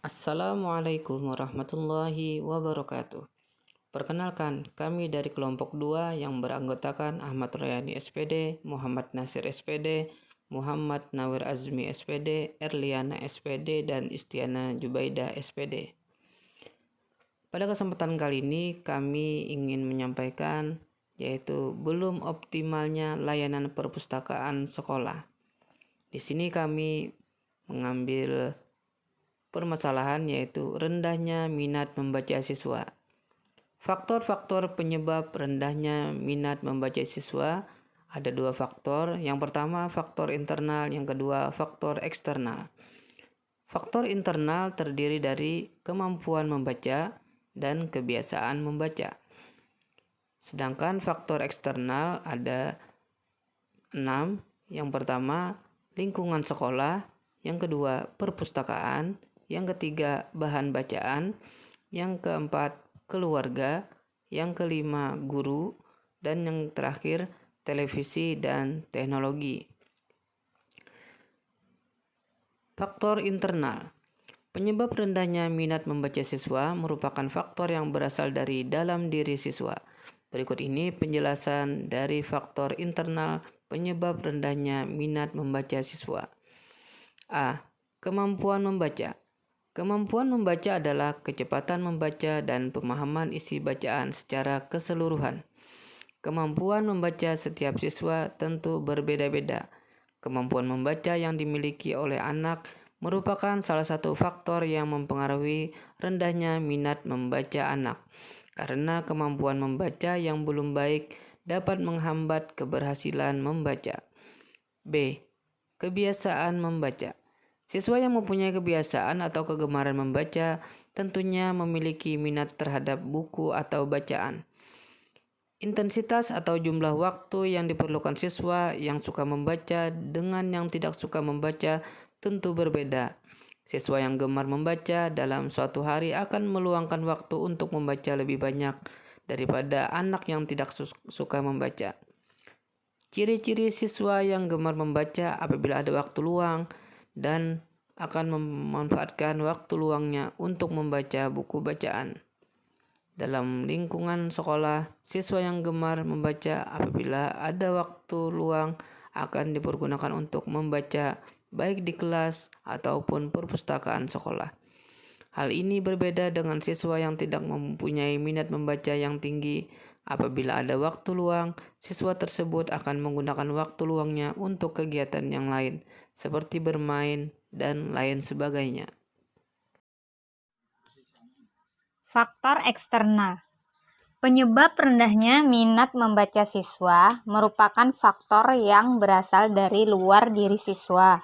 Assalamualaikum warahmatullahi wabarakatuh. Perkenalkan, kami dari kelompok 2 yang beranggotakan Ahmad Royani SPD, Muhammad Nasir SPD, Muhammad Nawir Azmi SPD, Erliana SPD, dan Istiana Jubaida SPD. Pada kesempatan kali ini kami ingin menyampaikan yaitu belum optimalnya layanan perpustakaan sekolah. Di sini kami mengambil permasalahan yaitu rendahnya minat membaca siswa. Faktor-faktor penyebab rendahnya minat membaca siswa ada 2 faktor. Yang pertama faktor internal, yang kedua faktor eksternal. Faktor internal terdiri dari kemampuan membaca dan kebiasaan membaca. Sedangkan faktor eksternal ada 6. Yang pertama lingkungan sekolah, yang kedua perpustakaan, yang ketiga bahan bacaan, yang keempat keluarga, yang kelima guru, dan yang terakhir televisi dan teknologi. Faktor internal. Penyebab rendahnya minat membaca siswa merupakan faktor yang berasal dari dalam diri siswa. Berikut ini penjelasan dari faktor internal penyebab rendahnya minat membaca siswa. A. Kemampuan membaca. Kemampuan membaca adalah kecepatan membaca dan pemahaman isi bacaan secara keseluruhan. Kemampuan membaca setiap siswa tentu berbeda-beda. Kemampuan membaca yang dimiliki oleh anak merupakan salah satu faktor yang mempengaruhi rendahnya minat membaca anak. Karena kemampuan membaca yang belum baik dapat menghambat keberhasilan membaca. B. Kebiasaan membaca. Siswa yang mempunyai kebiasaan atau kegemaran membaca tentunya memiliki minat terhadap buku atau bacaan. Intensitas atau jumlah waktu yang diperlukan siswa yang suka membaca dengan yang tidak suka membaca tentu berbeda. Siswa yang gemar membaca dalam suatu hari akan meluangkan waktu untuk membaca lebih banyak daripada anak yang tidak suka membaca. Ciri-ciri siswa yang gemar membaca apabila ada waktu luang dan akan memanfaatkan waktu luangnya untuk membaca buku bacaan. Dalam lingkungan sekolah, siswa yang gemar membaca apabila ada waktu luang akan dipergunakan untuk membaca baik di kelas ataupun perpustakaan sekolah. Hal ini berbeda dengan siswa yang tidak mempunyai minat membaca yang tinggi. Apabila ada waktu luang, siswa tersebut akan menggunakan waktu luangnya untuk kegiatan yang lain, seperti bermain dan lain sebagainya. Faktor eksternal. Penyebab rendahnya minat membaca siswa merupakan faktor yang berasal dari luar diri siswa.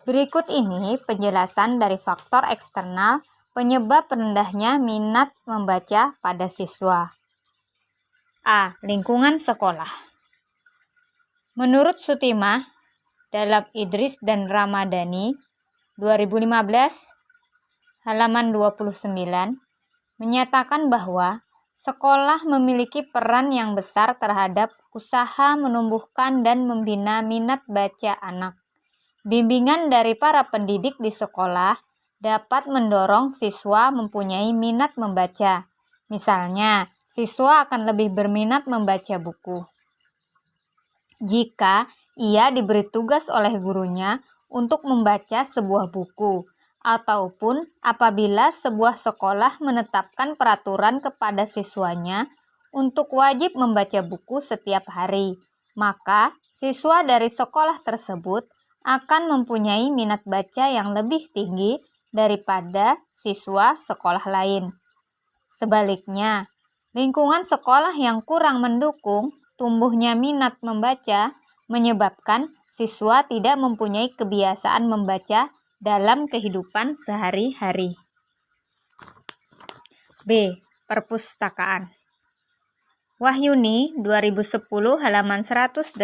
Berikut ini penjelasan dari faktor eksternal penyebab rendahnya minat membaca pada siswa. A. Lingkungan sekolah. Menurut Sutimah, dalam Idris dan Ramadhani 2015, halaman 29, menyatakan bahwa sekolah memiliki peran yang besar terhadap usaha menumbuhkan dan membina minat baca anak. Bimbingan dari para pendidik di sekolah dapat mendorong siswa mempunyai minat membaca. Misalnya, siswa akan lebih berminat membaca buku jika ia diberi tugas oleh gurunya untuk membaca sebuah buku, ataupun apabila sebuah sekolah menetapkan peraturan kepada siswanya untuk wajib membaca buku setiap hari, maka siswa dari sekolah tersebut akan mempunyai minat baca yang lebih tinggi daripada siswa sekolah lain. Sebaliknya, lingkungan sekolah yang kurang mendukung tumbuhnya minat membaca menyebabkan siswa tidak mempunyai kebiasaan membaca dalam kehidupan sehari-hari. B. Perpustakaan. Wahyuni 2010 halaman 181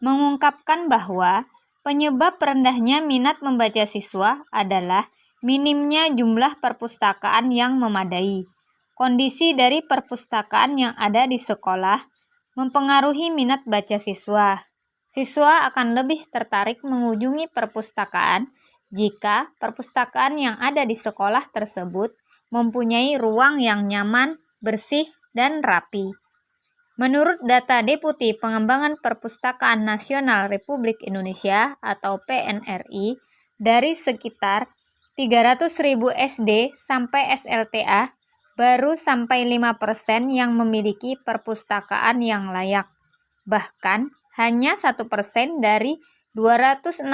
mengungkapkan bahwa penyebab rendahnya minat membaca siswa adalah minimnya jumlah perpustakaan yang memadai. Kondisi dari perpustakaan yang ada di sekolah mempengaruhi minat baca siswa. Siswa akan lebih tertarik mengunjungi perpustakaan jika perpustakaan yang ada di sekolah tersebut mempunyai ruang yang nyaman, bersih, dan rapi. Menurut data Deputi Pengembangan Perpustakaan Nasional Republik Indonesia atau PNRI, dari sekitar 300.000 SD sampai SLTA, baru sampai 5% yang memiliki perpustakaan yang layak. Bahkan hanya 1% dari 260.000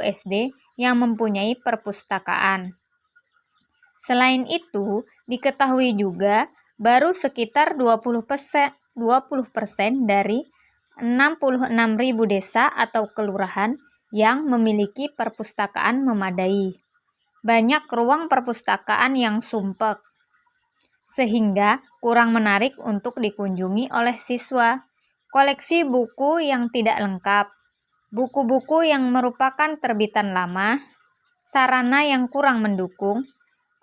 SD yang mempunyai perpustakaan. Selain itu, diketahui juga baru sekitar 20% dari 66.000 desa atau kelurahan yang memiliki perpustakaan memadai. Banyak ruang perpustakaan yang sumpek, sehingga kurang menarik untuk dikunjungi oleh siswa. Koleksi buku yang tidak lengkap, buku-buku yang merupakan terbitan lama, sarana yang kurang mendukung,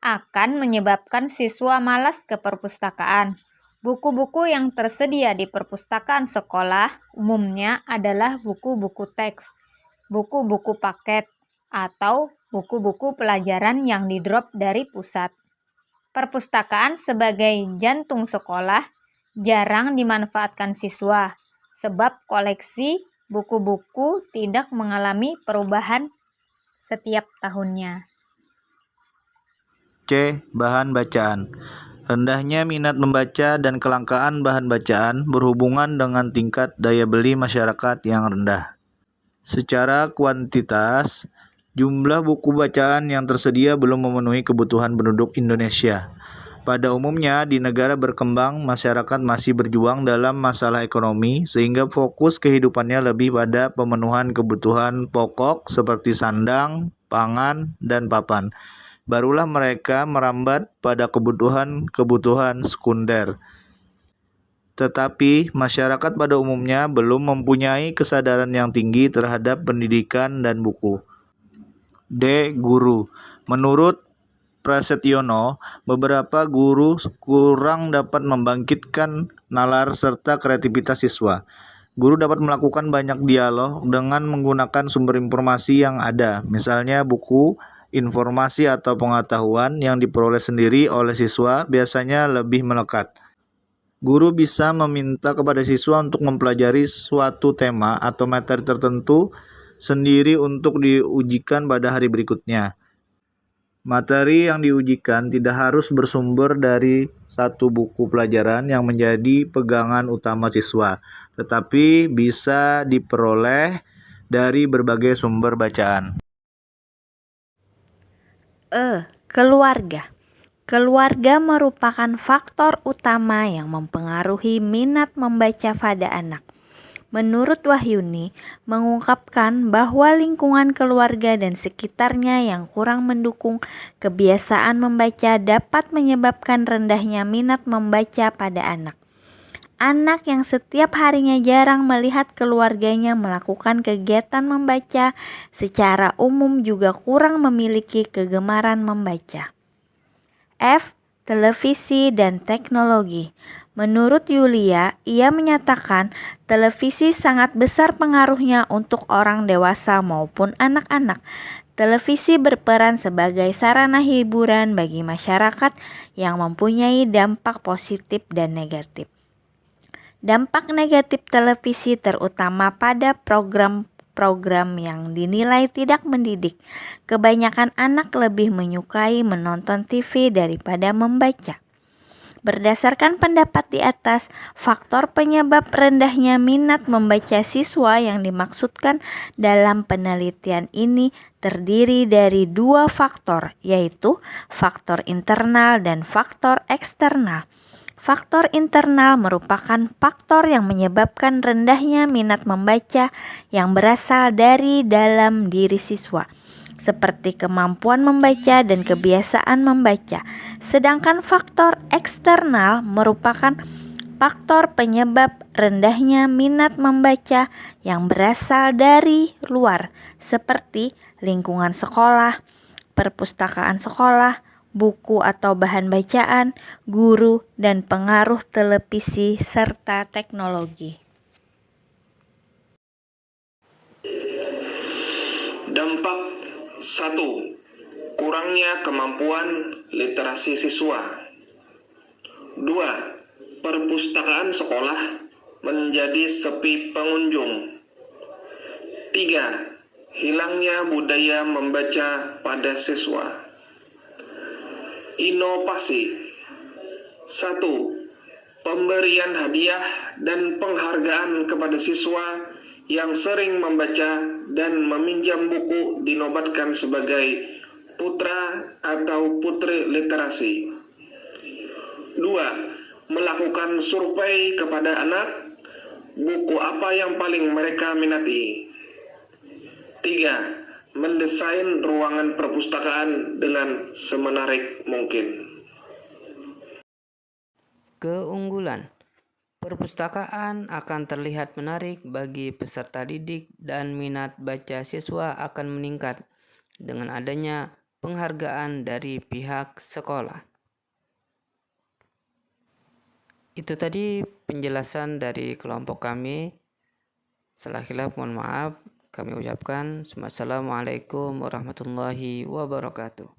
akan menyebabkan siswa malas ke perpustakaan. Buku-buku yang tersedia di perpustakaan sekolah umumnya adalah buku-buku teks, buku-buku paket, atau buku-buku pelajaran yang di-drop dari pusat. Perpustakaan sebagai jantung sekolah jarang dimanfaatkan siswa, sebab koleksi buku-buku tidak mengalami perubahan setiap tahunnya. C. Bahan bacaan. Rendahnya minat membaca dan kelangkaan bahan bacaan berhubungan dengan tingkat daya beli masyarakat yang rendah. Secara kuantitas, jumlah buku bacaan yang tersedia belum memenuhi kebutuhan penduduk Indonesia. Pada umumnya, di negara berkembang, masyarakat masih berjuang dalam masalah ekonomi, sehingga fokus kehidupannya lebih pada pemenuhan kebutuhan pokok seperti sandang, pangan, dan papan. Barulah mereka merambat pada kebutuhan sekunder. Tetapi masyarakat pada umumnya belum mempunyai kesadaran yang tinggi terhadap pendidikan dan buku. D. Guru. Menurut Prasetyono, beberapa guru kurang dapat membangkitkan nalar serta kreativitas siswa. Guru dapat melakukan banyak dialog dengan menggunakan sumber informasi yang ada, misalnya buku, informasi atau pengetahuan yang diperoleh sendiri oleh siswa biasanya lebih melekat. Guru bisa meminta kepada siswa untuk mempelajari suatu tema atau materi tertentu sendiri untuk diujikan pada hari berikutnya. Materi yang diujikan tidak harus bersumber dari satu buku pelajaran yang menjadi pegangan utama siswa, tetapi bisa diperoleh dari berbagai sumber bacaan. Keluarga. Keluarga merupakan faktor utama yang mempengaruhi minat membaca pada anak. Menurut Wahyuni, mengungkapkan bahwa lingkungan keluarga dan sekitarnya yang kurang mendukung kebiasaan membaca dapat menyebabkan rendahnya minat membaca pada anak. Anak yang setiap harinya jarang melihat keluarganya melakukan kegiatan membaca secara umum juga kurang memiliki kegemaran membaca. F. Televisi dan teknologi. Menurut Yulia, ia menyatakan televisi sangat besar pengaruhnya untuk orang dewasa maupun anak-anak. Televisi berperan sebagai sarana hiburan bagi masyarakat yang mempunyai dampak positif dan negatif. Dampak negatif televisi terutama pada program-program yang dinilai tidak mendidik. Kebanyakan anak lebih menyukai menonton TV daripada membaca. Berdasarkan pendapat di atas, faktor penyebab rendahnya minat membaca siswa yang dimaksudkan dalam penelitian ini terdiri dari dua faktor, yaitu faktor internal dan faktor eksternal. Faktor internal merupakan faktor yang menyebabkan rendahnya minat membaca yang berasal dari dalam diri siswa, seperti kemampuan membaca dan kebiasaan membaca. Sedangkan faktor eksternal merupakan faktor penyebab rendahnya minat membaca yang berasal dari luar, seperti lingkungan sekolah, perpustakaan sekolah, buku atau bahan bacaan, guru, dan pengaruh televisi serta teknologi. Dampak 1. Kurangnya kemampuan literasi siswa. 2. Perpustakaan sekolah menjadi sepi pengunjung. 3. Hilangnya budaya membaca pada siswa. Inovasi. 1. Pemberian hadiah dan penghargaan kepada siswa yang sering membaca dan meminjam buku dinobatkan sebagai putra atau putri literasi. 2. Melakukan survei kepada anak, buku apa yang paling mereka minati. 3. Mendesain ruangan perpustakaan dengan semenarik mungkin. Keunggulan. Perpustakaan akan terlihat menarik bagi peserta didik dan minat baca siswa akan meningkat dengan adanya penghargaan dari pihak sekolah. Itu tadi penjelasan dari kelompok kami. Salah khilaf mohon maaf. Kami ucapkan Assalamualaikum warahmatullahi wabarakatuh.